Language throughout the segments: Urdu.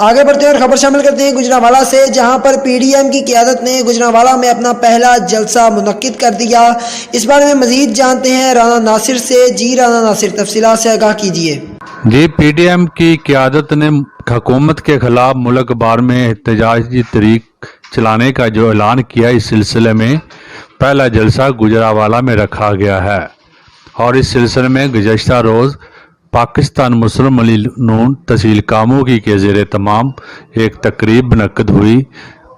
آگے بڑھتے ہیں اور خبر شامل کرتے ہیں گجرانوالہ سے، جہاں پر پی ڈی ایم کی قیادت نے گجرانوالہ میں اپنا پہلا جلسہ منعقد کر دیا۔ اس بارے میں مزید جانتے ہیں رانا ناصر سے۔ جی رانا ناصر، تفصیلات سے آگاہ کیجیے۔ جی، پی ڈی ایم کی قیادت نے حکومت کے خلاف ملک بھر میں احتجاجی تحریک چلانے کا جو اعلان کیا، اس سلسلے میں پہلا جلسہ گجرانوالہ میں رکھا گیا ہے، اور اس سلسلے میں گزشتہ روز پاکستان مسلم لیگ نون تحصیل کاموں کے زیر اہتمام ایک تقریب منعقد ہوئی،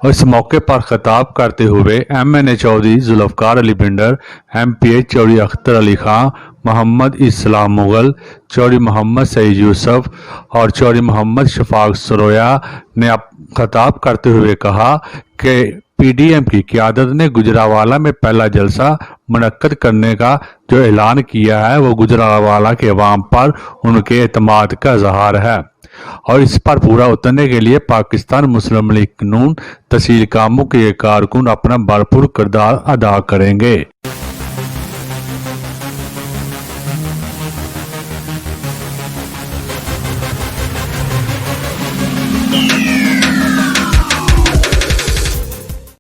اور اس موقع پر خطاب کرتے ہوئے ایم این اے چودھری ذوالفقار علی بھنڈر، ایم پی اے چودھری اختر علی خان، محمد اسلام مغل، چودھری محمد سعید یوسف اور چودھری محمد شفاق سرویا نے خطاب کرتے ہوئے کہا کہ پی ڈی ایم کی قیادت نے گجرانوالہ میں پہلا جلسہ منعقد کرنے کا جو اعلان کیا ہے، وہ گجرانوالہ کے عوام پر ان کے اعتماد کا اظہار ہے، اور اس پر پورا اترنے کے لیے پاکستان مسلم لیگ نون تحصیل کاموں کے کارکن اپنا بھرپور کردار ادا کریں گے۔